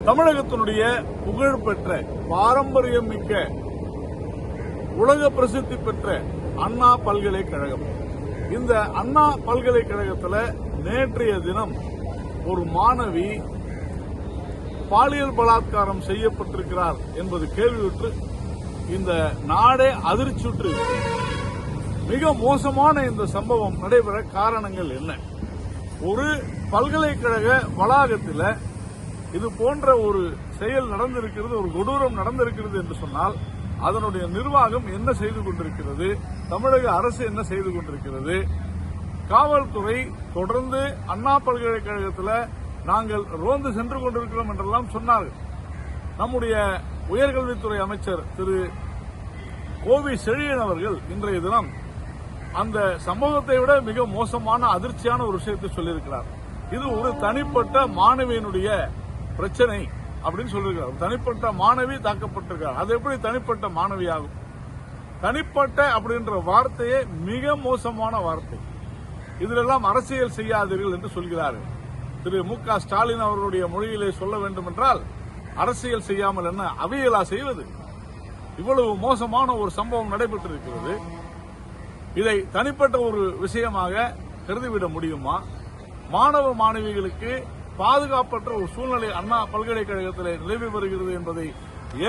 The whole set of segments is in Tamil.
தமிழகத்தினுடைய புகழ்பெற்ற பாரம்பரியம் மிக்க உலக பிரசித்தி பெற்ற அண்ணா பல்கலைக்கழகம். இந்த அண்ணா பல்கலைக்கழகத்தில் நேற்றைய தினம் ஒரு மாணவி பாலியல் பலாத்காரம் செய்யப்பட்டிருக்கிறார் என்பது கேள்வியுற்று இந்த நாடே அதிர்ச்சியுற்று. மிக மோசமான இந்த சம்பவம் நடைபெற காரணங்கள் என்ன? ஒரு பல்கலைக்கழக வளாகத்தில் இது போன்ற ஒரு செயல் நடந்திருக்கிறது, ஒரு கொடூரம் நடந்திருக்கிறது என்று சொன்னால் அதனுடைய நிர்வாகம் என்ன செய்து கொண்டிருக்கிறது? தமிழக அரசு என்ன செய்து கொண்டிருக்கிறது? காவல்துறை தொடர்ந்து அண்ணா பல்கலைக்கழகத்தில் நாங்கள் ரோந்து சென்று கொண்டிருக்கிறோம் என்றெல்லாம் சொன்னார்கள். நம்முடைய உயர்கல்வித்துறை அமைச்சர் திரு கோவி செழியன் அவர்கள் இன்றைய தினம் அந்த சம்பவத்தை விட மிக மோசமான அதிர்ச்சியான ஒரு விஷயத்தை சொல்லியிருக்கிறார். இது ஒரு தனிப்பட்ட மாணவியினுடைய பிரச்சனை அப்படின்னு சொல்லியிருக்கிறார். தனிப்பட்ட மாணவி தாக்கப்பட்டிருக்கிறார். அது எப்படி தனிப்பட்ட மாணவியாகும்? தனிப்பட்ட அப்படின்ற வார்த்தையே மிக மோசமான வார்த்தை. இதிலெல்லாம் அரசியல் செய்யாதீர்கள் என்று சொல்கிறார்கள். திரு மு.க. ஸ்டாலின் அவர்களுடைய மொழியிலே சொல்ல வேண்டும் என்றால், அரசியல் செய்யாமல் என்ன அவையலா செய்வது? இவ்வளவு மோசமான ஒரு சம்பவம் நடைபெற்றிருக்கிறது. இதை தனிப்பட்ட ஒரு விஷயமாக கருதிவிட முடியுமா? மாணவ மாணவிகளுக்கு பாதுகாப்பற்ற ஒரு சூழ்நிலை அண்ணா பல்கலைக்கழகத்தில் நிலவி வருகிறது என்பதை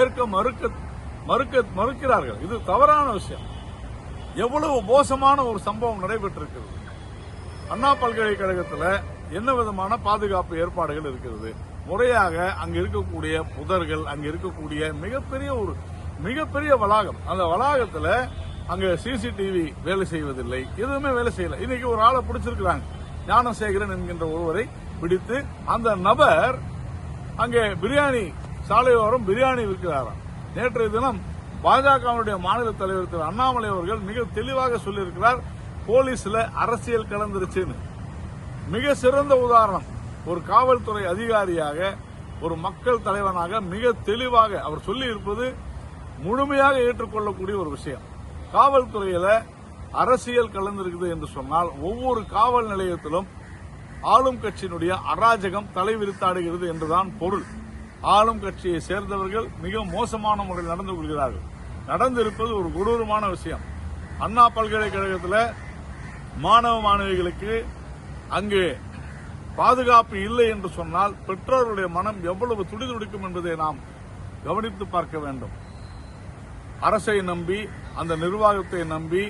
ஏற்க மறுக்கிறார்கள். இது தவறான விஷயம். எவ்வளவு மோசமான ஒரு சம்பவம் நடைபெற்றிருக்கிறது. அண்ணா பல்கலைக்கழகத்தில் என்ன விதமான பாதுகாப்பு ஏற்பாடுகள் இருக்கிறது? முறையாக அங்கு இருக்கக்கூடிய புதர்கள், அங்கு இருக்கக்கூடிய மிகப்பெரிய வளாகம். அந்த வளாகத்தில் அங்க சிசிடிவி வேலை செய்வதில்லை, எதுவுமே வேலை செய்யல. இன்னைக்கு ஒரு ஆளை பிடிச்சிருக்கிறாங்க, ஞானசேகரன் என்கின்ற ஒருவரை பிடித்து. அந்த நபர் அங்கே பிரியாணி சாலையோரம் பிரியாணி விற்கிறாராம். நேற்றைய தினம் பாஜகவுடைய மாநில தலைவர் திரு அண்ணாமலை அவர்கள் மிக தெளிவாக சொல்லியிருக்கிறார், போலீஸ்ல அரசியல் கலந்துருச்சுன்னு. மிக சிறந்த உதாரணம். ஒரு காவல்துறை அதிகாரியாக, ஒரு மக்கள் தலைவனாக மிக தெளிவாக அவர் சொல்லி இருப்பது முழுமையாக ஏற்றுக்கொள்ளக்கூடிய ஒரு விஷயம். காவல்துறையில அரசியல் கலந்திருக்குது என்று சொன்னால் ஒவ்வொரு காவல் நிலையத்திலும் ஆளும் கட்சியினுடைய அராஜகம் தலைவிரித்தாடுகிறது என்றுதான் பொருள். ஆளும் கட்சியை சேர்ந்தவர்கள் மிக மோசமான முறையில் நடந்து கொள்கிறார்கள். நடந்திருப்பது ஒரு கொடூரமான விஷயம். அண்ணா பல்கலைக்கழகத்தில் மாணவ மாணவிகளுக்கு அங்கு பாதுகாப்பு இல்லை என்று சொன்னால் பெற்றோருடைய மனம் எவ்வளவு துடிதுடிக்கும் என்பதை நாம் கவனித்து பார்க்க வேண்டும். அரசை நம்பி, அந்த நிர்வாகத்தை நம்பி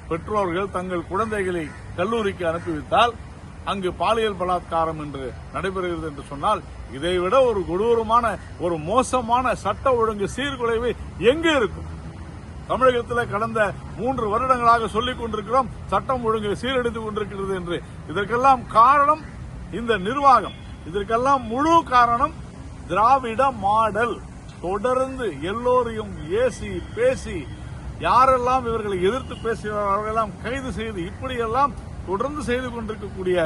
பெற்றோர்கள் தங்கள் குழந்தைகளை கல்லூரிக்கு அனுப்பிவிட்டால் அங்கு பாலியல் பலாத்காரம் என்று நடைபெறுகிறது என்று சொன்னால் இதைவிட ஒரு கொடூரமான, ஒரு மோசமான சட்ட ஒழுங்கு சீர்குலைவு எங்கே இருக்கும்? தமிழகத்தில் கடந்த 3 வருடங்களாக சொல்லிக் கொண்டிருக்கிறோம், சட்டம் ஒழுங்கு சீரழித்துக் கொண்டிருக்கிறது என்று. இதற்கெல்லாம் காரணம் இந்த நிர்வாகம். இதற்கெல்லாம் முழு காரணம் திராவிட மாடல். தொடர்ந்து எல்லோரையும் ஏசி பேசி, யாரெல்லாம் இவர்களை எதிர்த்து பேசுகிறார்கள் அவர்களெல்லாம் கைது செய்து, இப்படியெல்லாம் தொடர்ந்து செய்து கொண்டிருக்கக்கூடிய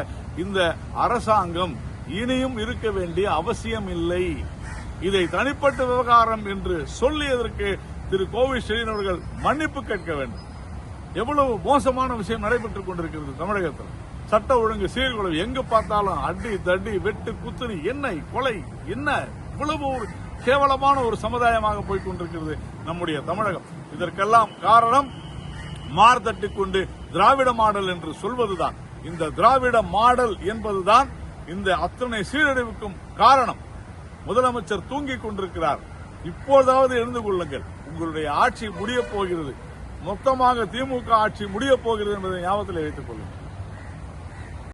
இந்த அரசாங்கம் இனியும் இருக்க வேண்டிய அவசியம் இல்லை. இதை தனிப்பட்ட விவகாரம் என்று சொல்லியதற்கு திரு கோவி செழியன் அவர்கள் மன்னிப்பு கேட்க வேண்டும். எவ்வளவு மோசமான விஷயம் நடைபெற்றுக் கொண்டிருக்கிறது தமிழகத்தில். சட்ட ஒழுங்கு சீர்குலைவு, எங்கு பார்த்தாலும் அடி தடி வெட்டு குத்துனி, என்ன கொலை, என்ன இவ்வளவு ஒரு கேவலமான ஒரு சமுதாயமாக போய்க் கொண்டிருக்கிறது நம்முடைய தமிழகம். இதற்கெல்லாம் காரணம் மார்தட்டிக் கொண்டு திராவிட மாடல் என்று சொல்வதுதான். இந்த திராவிட மாடல் என்பதுதான் இந்த அத்தனை சீரழிவுக்கும் காரணம். முதலமைச்சர் தூங்கிக் கொண்டிருக்கிறார். இப்போதாவது எழுந்து கொள்ளுங்கள். உங்களுடைய ஆட்சி முடியப் போகிறது. மொத்தமாக திமுக ஆட்சி முடியப் போகிறது என்பதை ஞாபகத்தில் வைத்துக் கொள்ளுங்கள்.